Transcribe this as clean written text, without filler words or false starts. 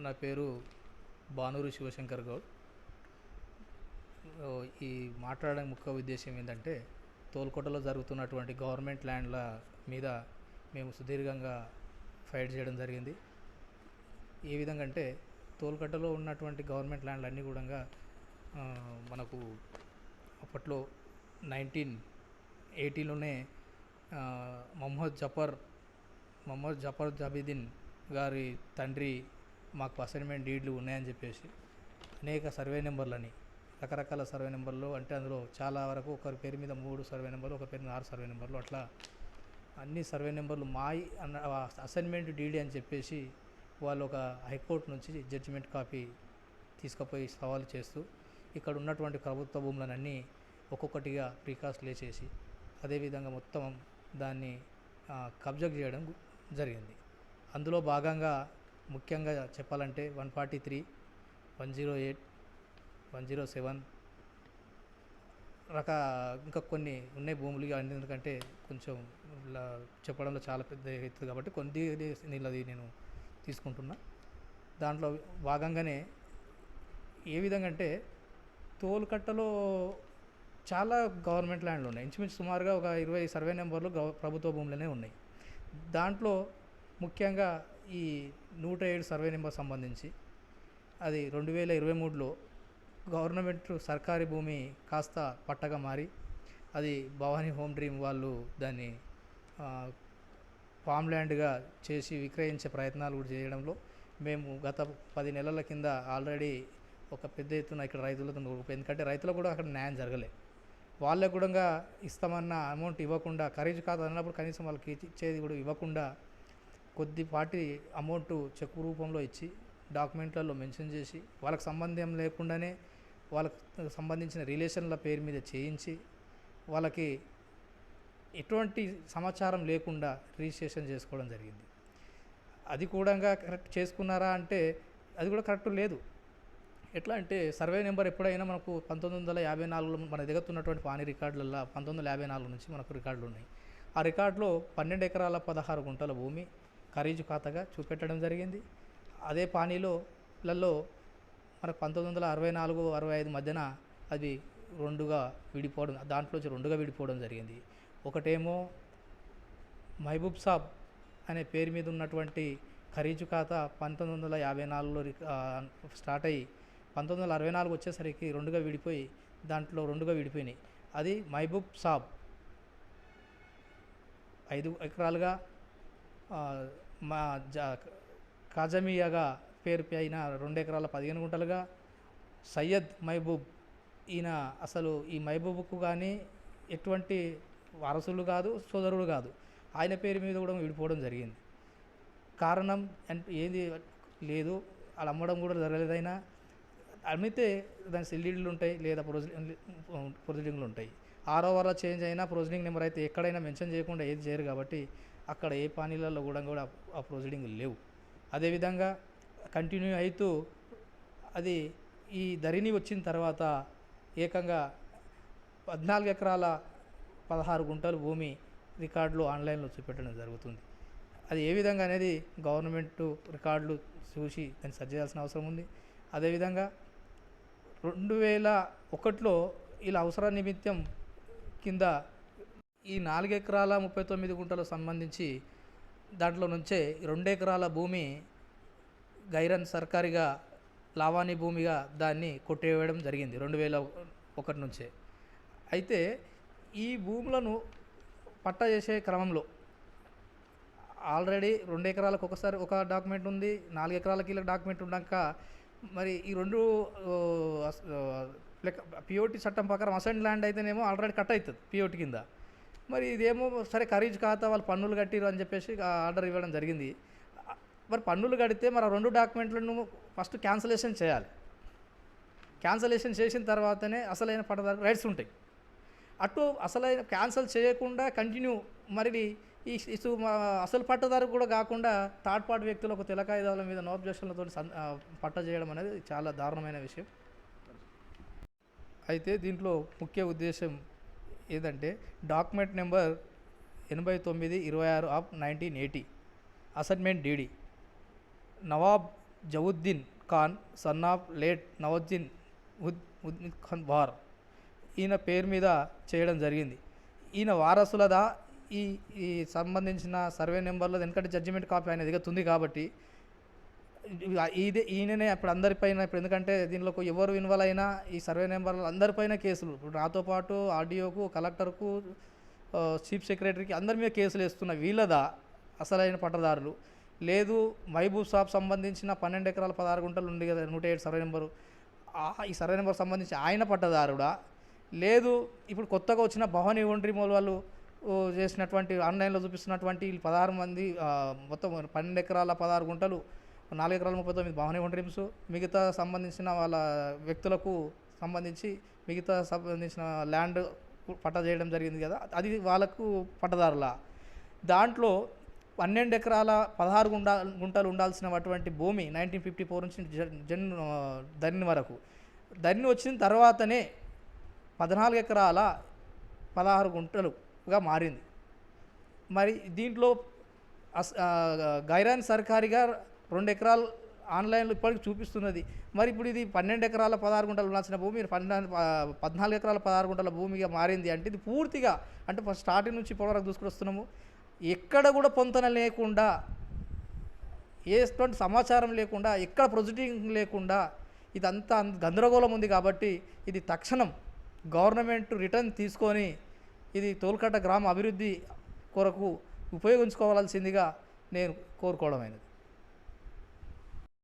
నా పేరు బానూరు శివశంకర్ గౌడ్. ఈ మాట్లాడడానికి ముఖ్య ఉద్దేశం ఏంటంటే, తోల్కోటలో జరుగుతున్నటువంటి గవర్నమెంట్ ల్యాండ్ల మీద మేము సుదీర్ఘంగా ఫైట్ చేయడం జరిగింది. ఏ విధంగా అంటే, తోల్కట్టలో ఉన్నటువంటి గవర్నమెంట్ ల్యాండ్లు అన్నీ కూడా మనకు అప్పట్లో 1980లోనే మొహమ్మద్ జఫర్ జాబిదీన్ గారి తండ్రి మాకు అసైన్మెంట్ డీడ్లు ఉన్నాయని చెప్పేసి అనేక సర్వే నెంబర్లని, రకరకాల సర్వే నెంబర్లు, అంటే అందులో చాలా వరకు ఒకరి పేరు మీద 3 సర్వే నెంబర్లు, ఒకరి పేరు మీద 6 సర్వే నెంబర్లు, అట్లా అన్ని సర్వే నెంబర్లు మాయి అన్న అసైన్మెంట్ డీడీ అని చెప్పేసి వాళ్ళు ఒక హైకోర్టు నుంచి జడ్జిమెంట్ కాపీ తీసుకుపోయి సవాలు చేస్తూ ఇక్కడ ఉన్నటువంటి ప్రభుత్వ భూములనన్నీ ఒక్కొక్కటిగా ప్రీకాస్ట్ లేచేసి అదేవిధంగా మొత్తం దాన్ని కబ్జా చేయడం జరిగింది. అందులో భాగంగా ముఖ్యంగా చెప్పాలంటే 143, 108, 107 ఇంకా కొన్ని ఉన్నాయి భూములు. ఎందుకంటే కొంచెం చెప్పడంలో చాలా పెద్ద ఎత్తు కాబట్టి కొన్ని నీళ్ళది నేను తీసుకుంటున్నా. దాంట్లో భాగంగానే ఏ విధంగా అంటే, తోలుకట్టలో చాలా గవర్నమెంట్ ల్యాండ్లు ఉన్నాయి. ఇంచుమించు సుమారుగా ఒక 20 సర్వే నెంబర్లు ప్రభుత్వ భూములనే ఉన్నాయి. దాంట్లో ముఖ్యంగా ఈ 107 సర్వే నెంబర్ సంబంధించి అది 2023లో గవర్నమెంట్ సర్కారీ భూమి కాస్త పట్టగా మారి అది భవానీ హోమ్ డ్రీమ్ వాళ్ళు దాన్ని ఫామ్ ల్యాండ్గా చేసి విక్రయించే ప్రయత్నాలు కూడా చేయడంలో మేము గత 10 నెలల కింద ఆల్రెడీ ఒక పెద్ద ఎత్తున ఇక్కడ రైతులతో, ఎందుకంటే రైతులకు కూడా అక్కడ న్యాయం జరగలే. వాళ్ళకు కూడా ఇస్తామన్న అమౌంట్ ఇవ్వకుండా, ఖరీదు కాదు అన్నప్పుడు కనీసం వాళ్ళకి ఇచ్చేది కూడా ఇవ్వకుండా కొద్దిపాటి అమౌంట్ చెక్ రూపంలో ఇచ్చి డాక్యుమెంట్లలో మెన్షన్ చేసి వాళ్ళకి సంబంధం లేకుండానే వాళ్ళకు సంబంధించిన రిలేషన్ల పేరు మీద చేయించి వాళ్ళకి ఎటువంటి సమాచారం లేకుండా రిజిస్ట్రేషన్ చేసుకోవడం జరిగింది. అది కూడా కరెక్ట్ చేసుకున్నారా అంటే అది కూడా కరెక్ట్ లేదు. ఎట్లా అంటే, సర్వే నెంబర్ ఎప్పుడైనా మనకు 1954లో మన దగ్గర ఉన్నటువంటి పానీ రికార్డులలో 1954 నుంచి మనకు రికార్డులు ఉన్నాయి. ఆ రికార్డులో 12 ఎకరాల 16 గుంటల భూమి ఖరీజు ఖాతాగా చూపెట్టడం జరిగింది. అదే పానీలలో మనకు 1964-65 మధ్యన అది రెండుగా విడిపోవడం, దాంట్లోంచి రెండుగా విడిపోవడం జరిగింది. ఒకటేమో మహబూబ్ సాబ్ అనే పేరు మీద ఉన్నటువంటి ఖరీజు ఖాతా 1954లో స్టార్ట్ అయ్యి 1964 వచ్చేసరికి రెండుగా విడిపోయి, దాంట్లో రెండుగా విడిపోయినాయి. అది మహబూబ్ సాబ్ 5 ఎకరాలుగా, మా కాజమియాగా పేరు పైన 2 ఎకరాల 15 గుంటలుగా, సయ్యద్ మహబూబ్ ఈయన అసలు ఈ మహబూబ్కు కానీ ఎటువంటి వారసులు కాదు, సోదరుడు కాదు, ఆయన పేరు మీద కూడా విడిపోవడం జరిగింది. కారణం అంటే ఏది లేదు, అలా అమ్మడం కూడా జరగలేదైనా. అమ్మితే దాని సెల్లీడ్లు ఉంటాయి లేదా ప్రొసీడింగ్లు ఉంటాయి. 6వ వారంలో చేంజ్ అయినా ప్రొసీడింగ్ నెంబర్ అయితే ఎక్కడైనా మెన్షన్ చేయకుండా ఏది చేయరు కాబట్టి అక్కడ ఏ పానీలలో కూడా ఆ ప్రొసీడింగ్లు లేవు. అదేవిధంగా కంటిన్యూ అవుతూ అది ఈ ధరణి వచ్చిన తర్వాత ఏకంగా 14 ఎకరాల 16 గుంటలు భూమి రికార్డులు ఆన్లైన్లో చూపెట్టడం జరుగుతుంది. అది ఏ విధంగా అనేది గవర్నమెంట్ రికార్డులు చూసి దాన్ని సరి చేయాల్సిన అవసరం ఉంది. అదేవిధంగా 2001లో ఇలా అవసర నిమిత్తం కింద ఈ 4 ఎకరాల 39 గుంటలకు సంబంధించి దాంట్లో నుంచే 2 ఎకరాల భూమి గైరన్ సర్కారీగా లావానీ భూమిగా దాన్ని కొట్టేయడం జరిగింది 2001 నుంచే. అయితే ఈ భూములను పట్టా చేసే క్రమంలో ఆల్రెడీ 2 ఎకరాలకు ఒకసారి ఒక డాక్యుమెంట్ ఉంది, 4 ఎకరాలకి ఇలా డాక్యుమెంట్ ఉన్నాక మరి ఈ రెండు పిఓటి చట్టం ప్రకారం అసైన్ ల్యాండ్ అయితేనేమో ఆల్రెడీ కట్ అవుతుంది పిఓటి కింద. మరి ఇదేమో సరే ఖరీదు ఖాతా వాళ్ళు పన్నులు కట్టిరు అని చెప్పేసి ఆర్డర్ ఇవ్వడం జరిగింది. మరి పన్నులు కడితే మరి 2 డాక్యుమెంట్లను ఫస్ట్ క్యాన్సలేషన్ చేయాలి. క్యాన్సలేషన్ చేసిన తర్వాతనే అసలైన పట్టదారు రైట్స్ ఉంటాయి. అటు అసలైన క్యాన్సల్ చేయకుండా కంటిన్యూ మరి ఈ అసలు పట్టదారు కూడా కాకుండా థర్డ్ పార్టీ వ్యక్తులకు తెల్ల కాగితాల మీద నో అబ్జెక్షన్లతో పట్ట చేయడం అనేది చాలా దారుణమైన విషయం. అయితే దీంట్లో ముఖ్య ఉద్దేశం ఏంటంటే, document number 8926/1980 assignment deed Nawab Javuddin Khan son of late Nawazuddin ud Khan బార్ ఈయన పేరు మీద చేయడం జరిగింది. ఈయన వారసులదా ఈ ఈ సంబంధించిన సర్వే నెంబర్లో ఎందుకంటే జడ్జిమెంట్ కాపీ ఆయన దగ్గర ఉంది కాబట్టి ఈయననే ఇప్పుడు అందరిపైన ఇప్పుడు ఎందుకంటే దీనిలో ఎవరు ఇన్వాల్వ్ అయినా ఈ సర్వే నెంబర్లు అందరిపైన కేసులు ఇప్పుడు నాతో పాటు ఆర్డీఓకు కలెక్టర్కు చీఫ్ సెక్రటరీకి అందరి మీద కేసులు వేస్తున్న వీళ్ళదా అసలైన పట్టదారులు లేదు మహబూబ్ సాబ్ సంబంధించిన 12 ఎకరాల 16 గుంటలు ఉంది కదా 107 సర్వే నెంబరు ఈ సర్వే నెంబర్ సంబంధించి ఆయన పట్టదారుడా లేదు ఇప్పుడు కొత్తగా వచ్చిన భవానీ ఒండ్రిమోల్ వాళ్ళు చేసినటువంటి ఆన్లైన్లో చూపిస్తున్నటువంటి 16 మంది మొత్తం 12 ఎకరాల 16 గుంటలు 4 ఎకరాల 39 భవానీ ఒండ్రిమ్స్ మిగతా సంబంధించిన వాళ్ళ వ్యక్తులకు సంబంధించి మిగతా సంబంధించిన ల్యాండ్ పట్టా చేయడం జరిగింది కదా అది వాళ్ళకు పట్టదారులా దాంట్లో 12 ఎకరాల 16 గుంటలు ఉండాల్సినటువంటి భూమి 1954 నుంచి ధరణి వరకు ధరణి వచ్చిన తర్వాతనే 14 ఎకరాల 16 గుంటలుగా మారింది. మరి దీంట్లో గైరాన్ సర్కారీగా 2 ఎకరాలు ఆన్లైన్లో ఇప్పటికి చూపిస్తున్నది. మరి ఇప్పుడు ఇది 12 ఎకరాల 16 గుంటలు ఉండాల్సిన భూమి 14 ఎకరాల 16 గుంటల భూమిగా మారింది అంటే ఇది పూర్తిగా అంటే ఫస్ట్ స్టార్టింగ్ నుంచి ఇప్పటివరకు దూసుకుని వస్తున్నాము. ఎక్కడ కూడా పొంతన లేకుండా ఎటువంటి సమాచారం లేకుండా ఎక్కడ ప్రొసీడింగ్ లేకుండా ఇదంతా గందరగోళం ఉంది. కాబట్టి ఇది తక్షణం గవర్నమెంట్ రిటర్న్ తీసుకొని ఇది తోల్కట్ట గ్రామ అభివృద్ధి కొరకు ఉపయోగించుకోవాల్సిందిగా నేను కోరుకోవడమైనది.